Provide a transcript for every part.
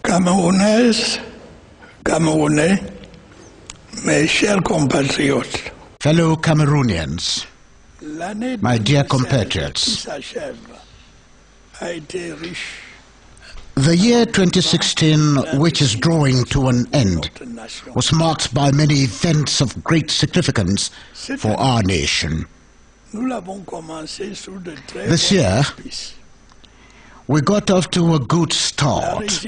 Camerounaises, Camerounais, mes chers compatriotes, fellow Cameroonians, my dear compatriots, the year 2016, which is drawing to an end, was marked by many events of great significance for our nation. This year, we got off to a good start.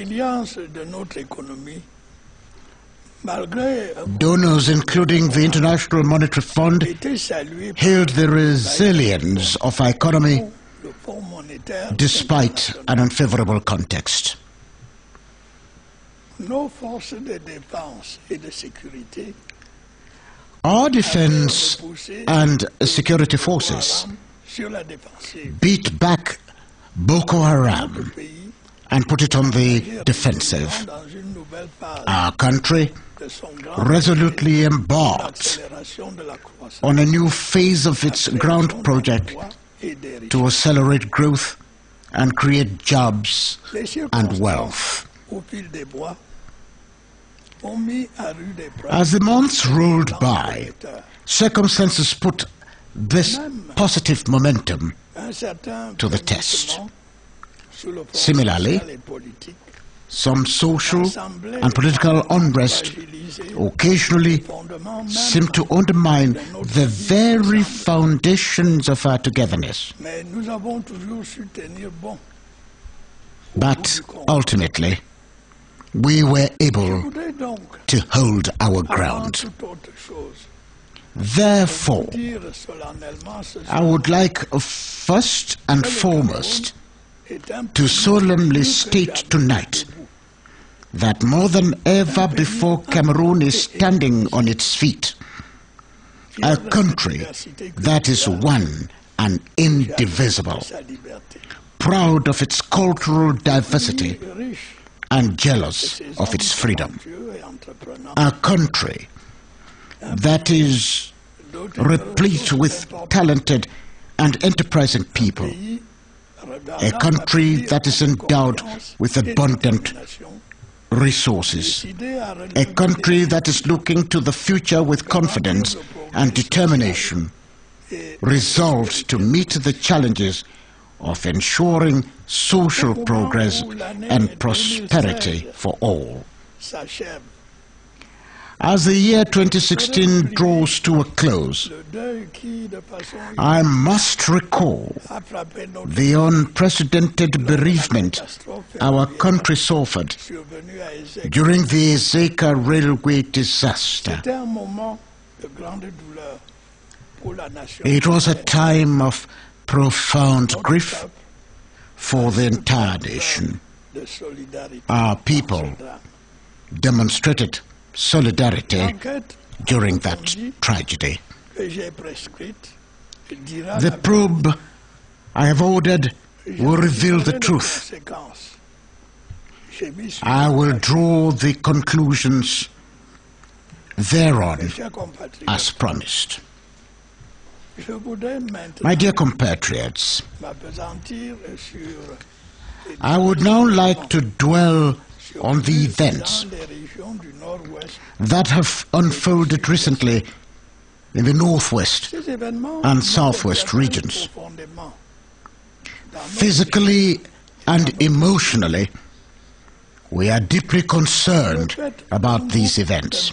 Donors, including the International Monetary Fund, hailed the resilience of our economy despite an unfavorable context. Our defense and security forces beat back Boko Haram and put it on the defensive. Our country resolutely embarked on a new phase of its ground project to accelerate growth and create jobs and wealth. As the months rolled by, circumstances put this positive momentum to the test. Similarly, some social and political unrest occasionally seem to undermine the very foundations of our togetherness. But ultimately, we were able to hold our ground. Therefore, I would like first and foremost to solemnly state tonight that more than ever before, Cameroon is standing on its feet, a country that is one and indivisible, proud of its cultural diversity and jealous of its freedom, a country that is replete with talented and enterprising people, a country that is endowed with abundant resources, a country that is looking to the future with confidence and determination, resolved to meet the challenges of ensuring social progress and prosperity for all. As the year 2016 draws to a close, I must recall the unprecedented bereavement our country suffered during the Ezeka railway disaster. It was a time of profound grief for the entire nation. Our people demonstrated solidarity during that tragedy. The probe I have ordered will reveal the truth. I will draw the conclusions thereon as promised. My dear compatriots, I would now like to dwell on the events that have unfolded recently in the northwest and southwest regions. Physically and emotionally, we are deeply concerned about these events.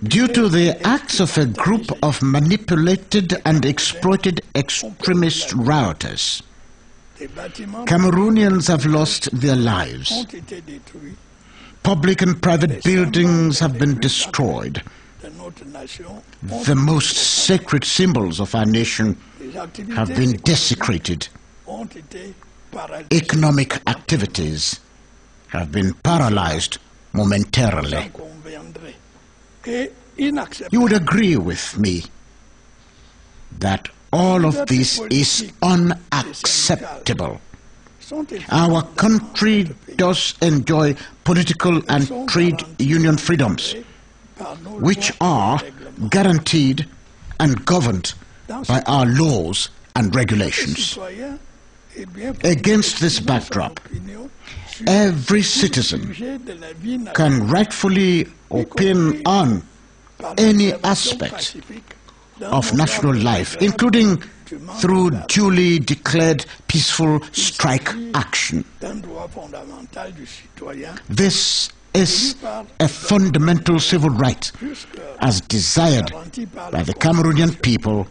Due to the acts of a group of manipulated and exploited extremist rioters, Cameroonians have lost their lives. Public and private buildings have been destroyed. The most sacred symbols of our nation have been desecrated. Economic activities have been paralyzed momentarily. You would agree with me that all of this is unacceptable. Our country does enjoy political and trade union freedoms, which are guaranteed and governed by our laws and regulations. Against this backdrop, every citizen can rightfully opine on any aspect of national life, including through duly declared peaceful strike action. This is a fundamental civil right as desired by the Cameroonian people,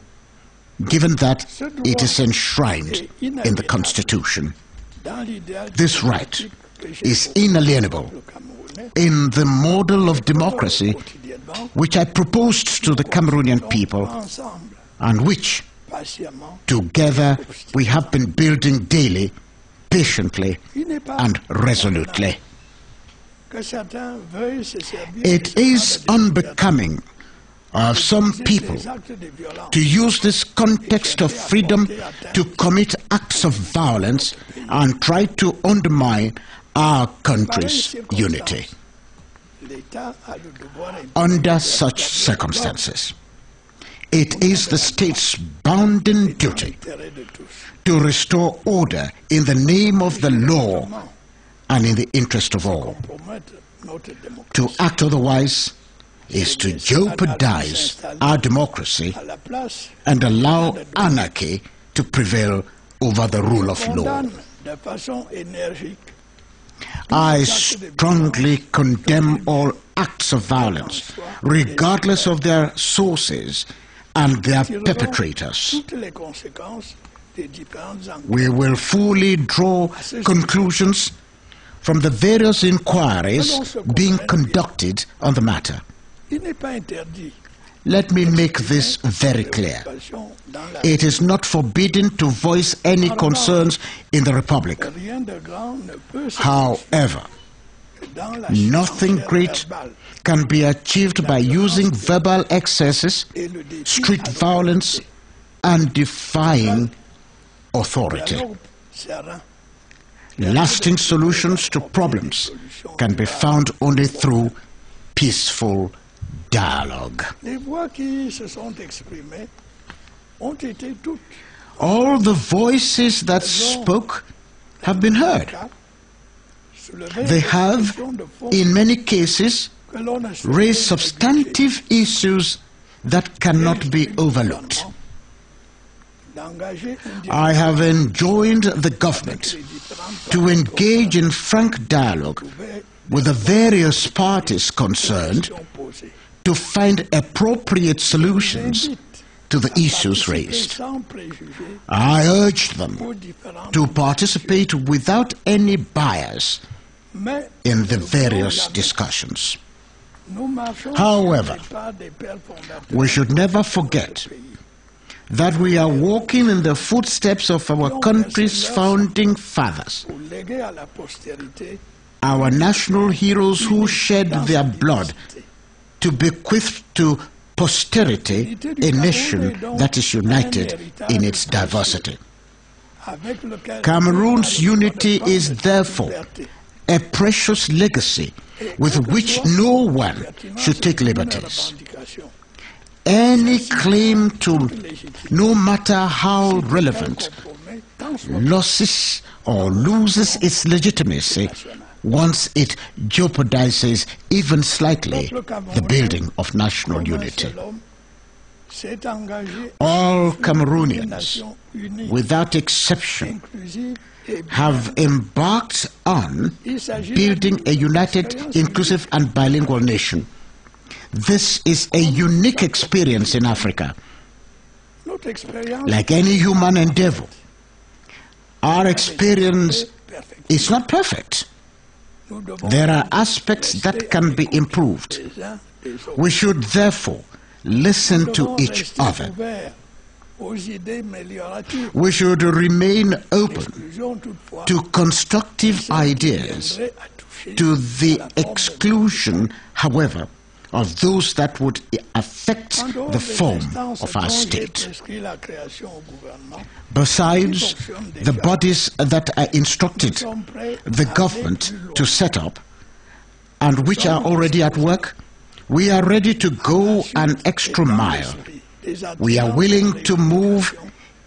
given that it is enshrined in the Constitution. This right is inalienable in the model of democracy which I proposed to the Cameroonian people and which, together, we have been building daily, patiently and resolutely. It is unbecoming of some people to use this context of freedom to commit acts of violence and try to undermine our country's unity. Under such circumstances, it is the state's bounden duty to restore order in the name of the law and in the interest of all. To act otherwise is to jeopardize our democracy and allow anarchy to prevail over the rule of law. I strongly condemn all acts of violence, regardless of their sources and their perpetrators. We will fully draw conclusions from the various inquiries being conducted on the matter. Let me make this very clear. It is not forbidden to voice any concerns in the Republic. However, nothing great can be achieved by using verbal excesses, street violence, and defying authority. Lasting solutions to problems can be found only through peaceful dialogue. All the voices that spoke have been heard. They have, in many cases, raised substantive issues that cannot be overlooked. I have enjoined the government to engage in frank dialogue with the various parties concerned to find appropriate solutions to the issues raised. I urged them to participate without any bias in the various discussions. However, we should never forget that we are walking in the footsteps of our country's founding fathers, our national heroes who shed their blood to bequeath to posterity a nation that is united in its diversity. Cameroon's unity is therefore a precious legacy with which no one should take liberties. Any claim to, no matter how relevant, loses or loses its legitimacy once it jeopardizes even slightly the building of national unity. All Cameroonians, without exception, have embarked on building a united, inclusive and bilingual nation. This is a unique experience in Africa. Like any human endeavor, our experience is not perfect. There are aspects that can be improved. We should therefore listen to each other. We should remain open to constructive ideas, to the exclusion, however, of those that would affect the form of our state. Besides the bodies that are instructed the government to set up and which are already at work, we are ready to go an extra mile. We are willing to move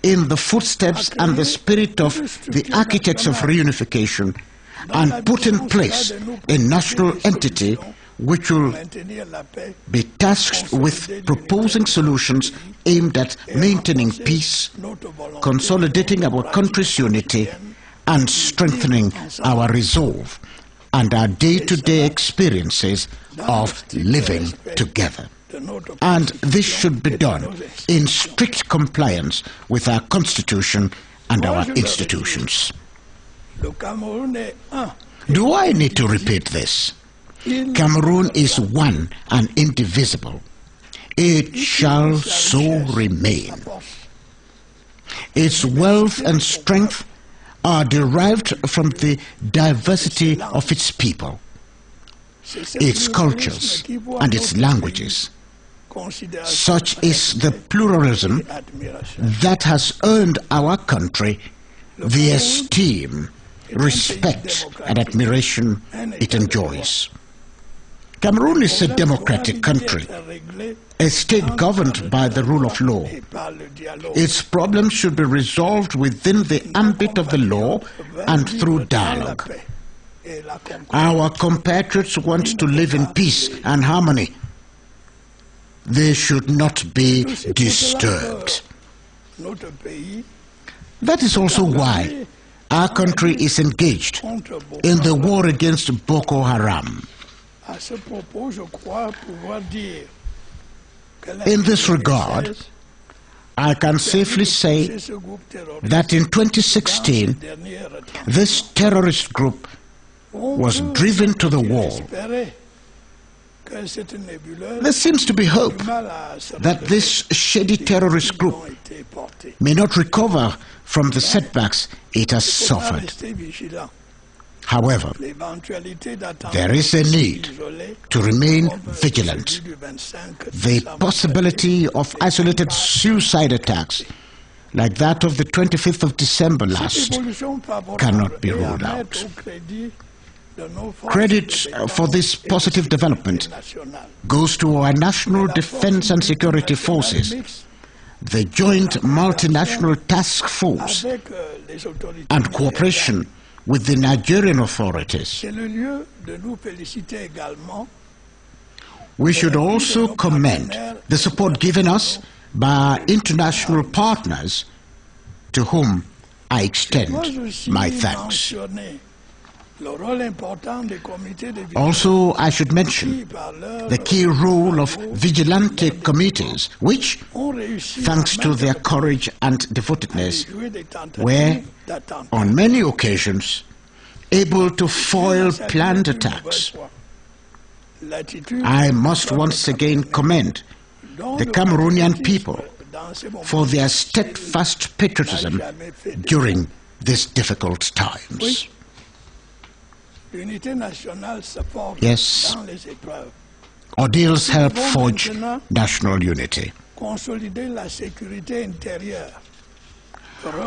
in the footsteps and the spirit of the architects of reunification and put in place a national entity which will be tasked with proposing solutions aimed at maintaining peace, consolidating our country's unity, and strengthening our resolve and our day-to-day experiences of living together. And this should be done in strict compliance with our Constitution and our institutions. Do I need to repeat this? Cameroon is one and indivisible. It shall so remain. Its wealth and strength are derived from the diversity of its people, its cultures, and its languages. Such is the pluralism that has earned our country the esteem, respect, and admiration it enjoys. Cameroon is a democratic country, a state governed by the rule of law. Its problems should be resolved within the ambit of the law and through dialogue. Our compatriots want to live in peace and harmony. They should not be disturbed. That is also why our country is engaged in the war against Boko Haram. In this regard, I can safely say that in 2016, this terrorist group was driven to the wall. There seems to be hope that this shady terrorist group may not recover from the setbacks it has suffered. However, there is a need to remain vigilant. The possibility of isolated suicide attacks, like that of the 25th of December last, cannot be ruled out. Credit for this positive development goes to our national defense and security forces, the joint multinational task force, and cooperation with the Nigerian authorities. We should also commend the support given us by our international partners, to whom I extend my thanks. Also, I should mention the key role of vigilante committees, which, thanks to their courage and devotedness, were, on many occasions, able to foil planned attacks. I must once again commend the Cameroonian people for their steadfast patriotism during these difficult times. Yes, ordeals help forge national unity.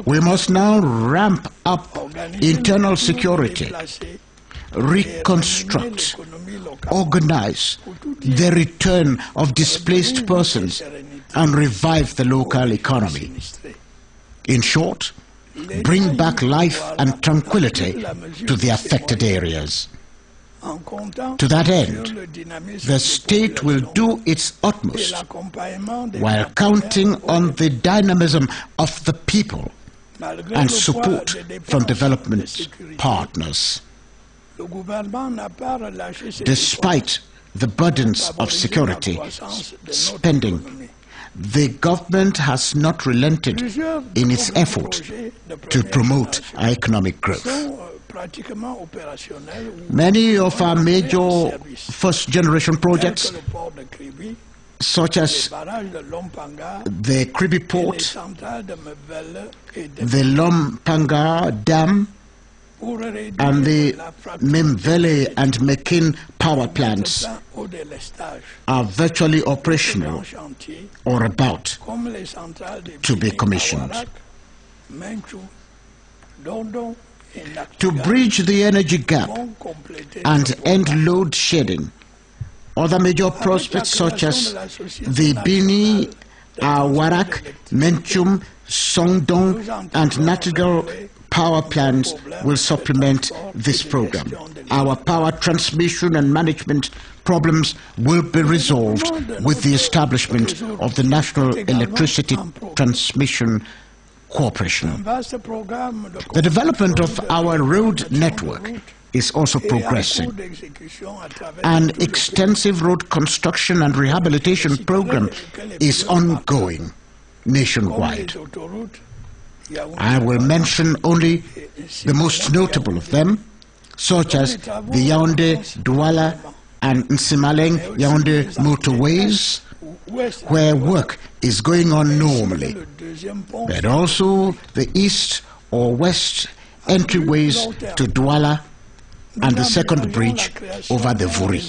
We must now ramp up internal security, reconstruct, organize the return of displaced persons, and revive the local economy. In short, bring back life and tranquility to the affected areas. To that end, the state will do its utmost while counting on the dynamism of the people and support from development partners. Despite the burdens of security spending, the government has not relented in its effort to promote our economic growth. Many of our major first-generation projects, such as the Kribi Port, the Lompanga Dam, and the Memvele and Mekin power plants, are virtually operational or about to be commissioned. To bridge the energy gap and end load shedding, other major prospects such as the Bini, Warak, Menchum, Songdong and natural power plants will supplement this program. Our power transmission and management problems will be resolved with the establishment of the National Electricity Transmission Corporation. The development of our road network is also progressing. An extensive road construction and rehabilitation program is ongoing nationwide. I will mention only the most notable of them, such as the Yaoundé-Douala and Nsimaleng-Yaoundé motorways, where work is going on normally, but also the east or west entryways to Douala and the second bridge over the Vuri.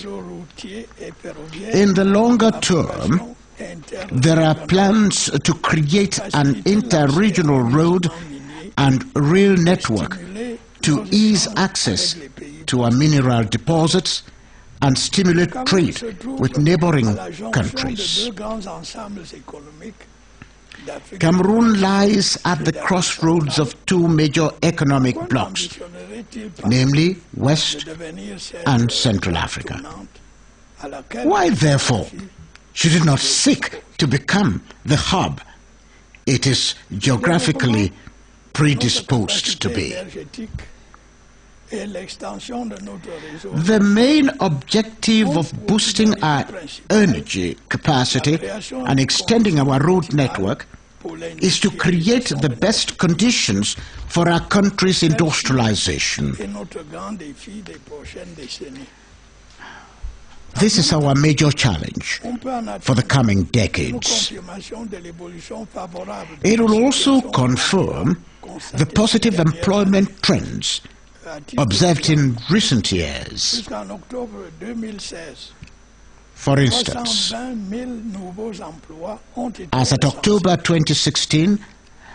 In the longer term, there are plans to create an inter-regional road and rail network to ease access to our mineral deposits and stimulate trade with neighboring countries. Cameroon lies at the crossroads of two major economic blocs, namely West and Central Africa. Why, therefore, should it not seek to become the hub it is geographically predisposed to be? The main objective of boosting our energy capacity and extending our road network is to create the best conditions for our country's industrialization. This is our major challenge for the coming decades. It will also confirm the positive employment trends observed in recent years. For instance, as at October 2016,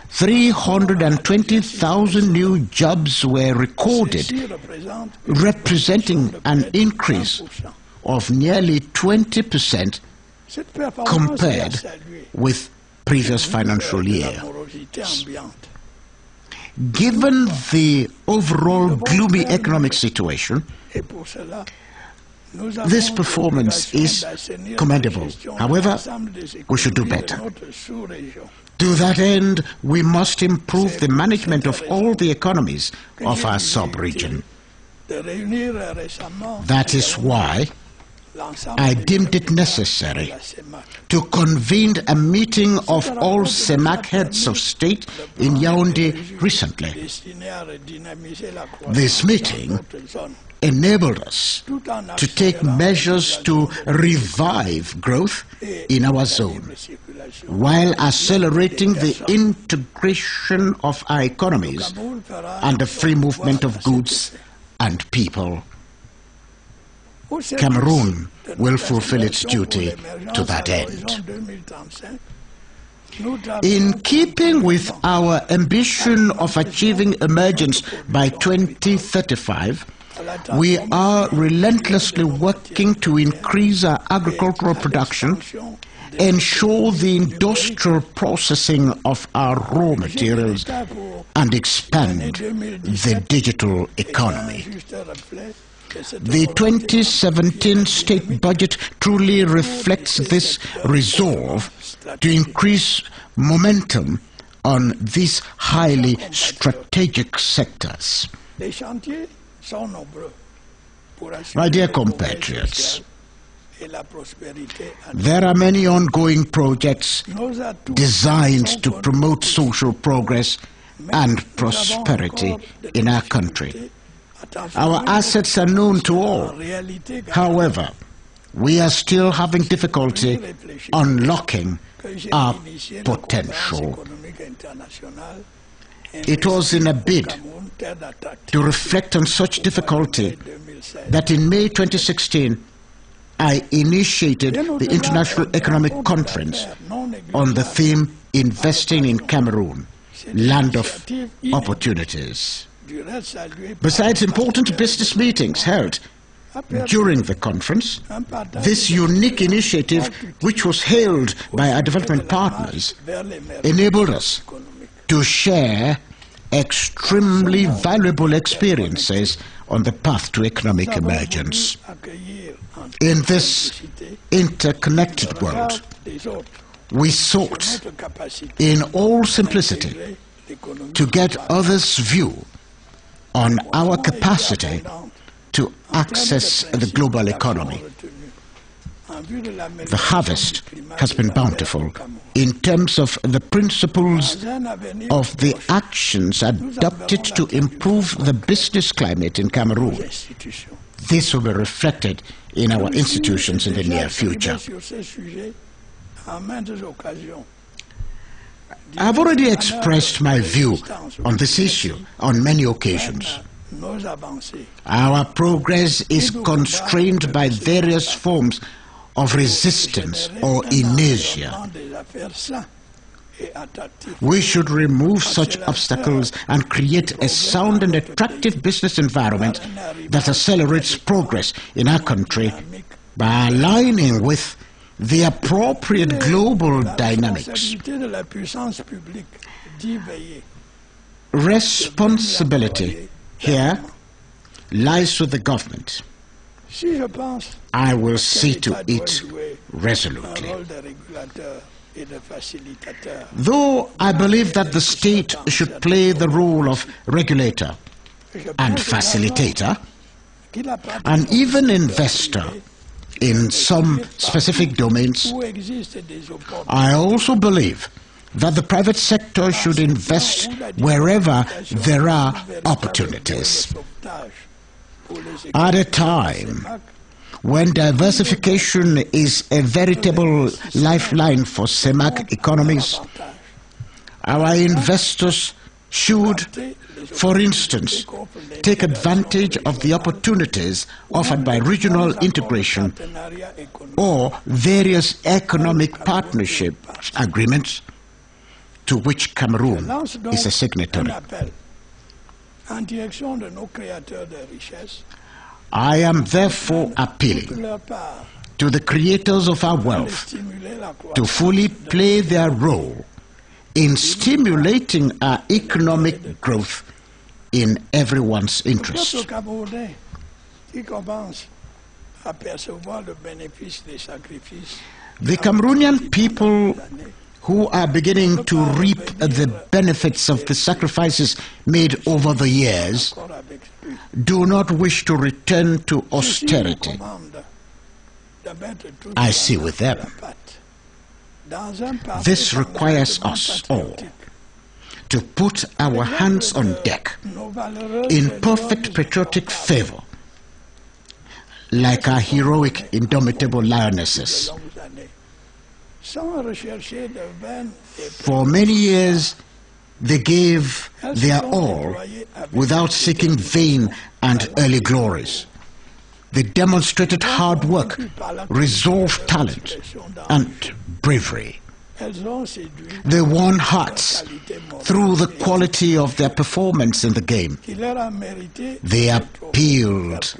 320,000 new jobs were recorded, representing an increase of nearly 20% compared with previous financial year. Given the overall gloomy economic situation, this performance is commendable. However, we should do better. To that end, we must improve the management of all the economies of our sub-region. That is why I deemed it necessary to convene a meeting of all CEMAC heads of state in Yaoundé recently. This meeting enabled us to take measures to revive growth in our zone, while accelerating the integration of our economies and the free movement of goods and people. Cameroon will fulfill its duty to that end. In keeping with our ambition of achieving emergence by 2035, we are relentlessly working to increase our agricultural production, ensure the industrial processing of our raw materials, and expand the digital economy. The 2017 state budget truly reflects this resolve to increase momentum on these highly strategic sectors. My dear compatriots, there are many ongoing projects designed to promote social progress and prosperity in our country. Our assets are known to all. However, we are still having difficulty unlocking our potential. It was in a bid to reflect on such difficulty that in May 2016, I initiated the International Economic Conference on the theme Investing in Cameroon, Land of Opportunities. Besides important business meetings held during the conference, this unique initiative, which was hailed by our development partners, enabled us to share extremely valuable experiences on the path to economic emergence. In this interconnected world, we sought, in all simplicity, to get others' view on our capacity to access the global economy. The harvest has been bountiful in terms of the principles of the actions adopted to improve the business climate in Cameroon. This will be reflected in our institutions in the near future. I've already expressed my view on this issue on many occasions. Our progress is constrained by various forms of resistance or inertia. We should remove such obstacles and create a sound and attractive business environment that accelerates progress in our country by aligning with the appropriate global dynamics. Responsibility here lies with the government. I will see to it resolutely. Though I believe that the state should play the role of regulator and facilitator, and even investor in some specific domains, I also believe that the private sector should invest wherever there are opportunities. At a time when diversification is a veritable lifeline for CEMAC economies, our investors should, for instance, take advantage of the opportunities offered by regional integration or various economic partnership agreements to which Cameroon is a signatory. I am therefore appealing to the creators of our wealth to fully play their role in stimulating our economic growth in everyone's interest. The Cameroonian people who are beginning to reap the benefits of the sacrifices made over the years do not wish to return to austerity. I see with them. This requires us all to put our hands on deck in perfect patriotic fervor, like our heroic, indomitable lionesses. For many years, they gave their all without seeking vain and early glories. They demonstrated hard work, resolve, talent, and bravery. They won hearts through the quality of their performance in the game. They appealed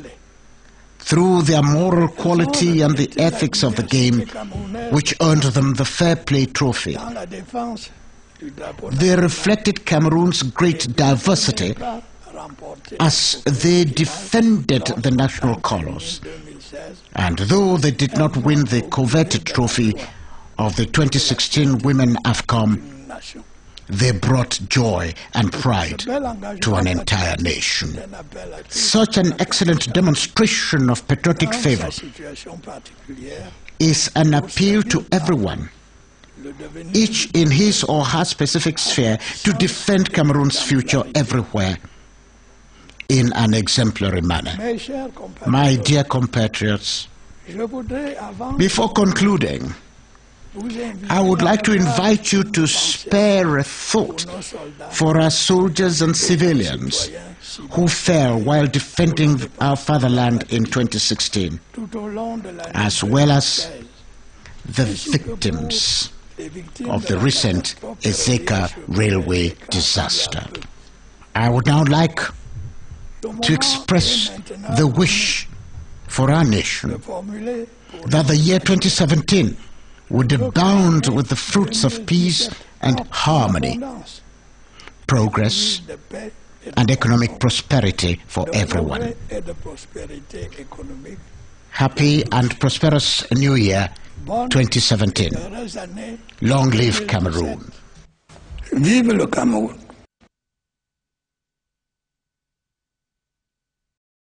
through their moral quality and the ethics of the game, which earned them the Fair Play Trophy. They reflected Cameroon's great diversity as they defended the national colours. And though they did not win the coveted trophy of the 2016 Women AFCON, they brought joy and pride to an entire nation. Such an excellent demonstration of patriotic fervor is an appeal to everyone, each in his or her specific sphere, to defend Cameroon's future everywhere in an exemplary manner. My dear compatriots, before concluding, I would like to invite you to spare a thought for our soldiers and civilians who fell while defending our fatherland in 2016, as well as the victims of the recent Ezeka railway disaster. I would now like to express the wish for our nation that the year 2017 would abound with the fruits of peace and harmony, progress and economic prosperity for everyone. Happy and prosperous New Year 2017. Long live Cameroon. Vive le Cameroun.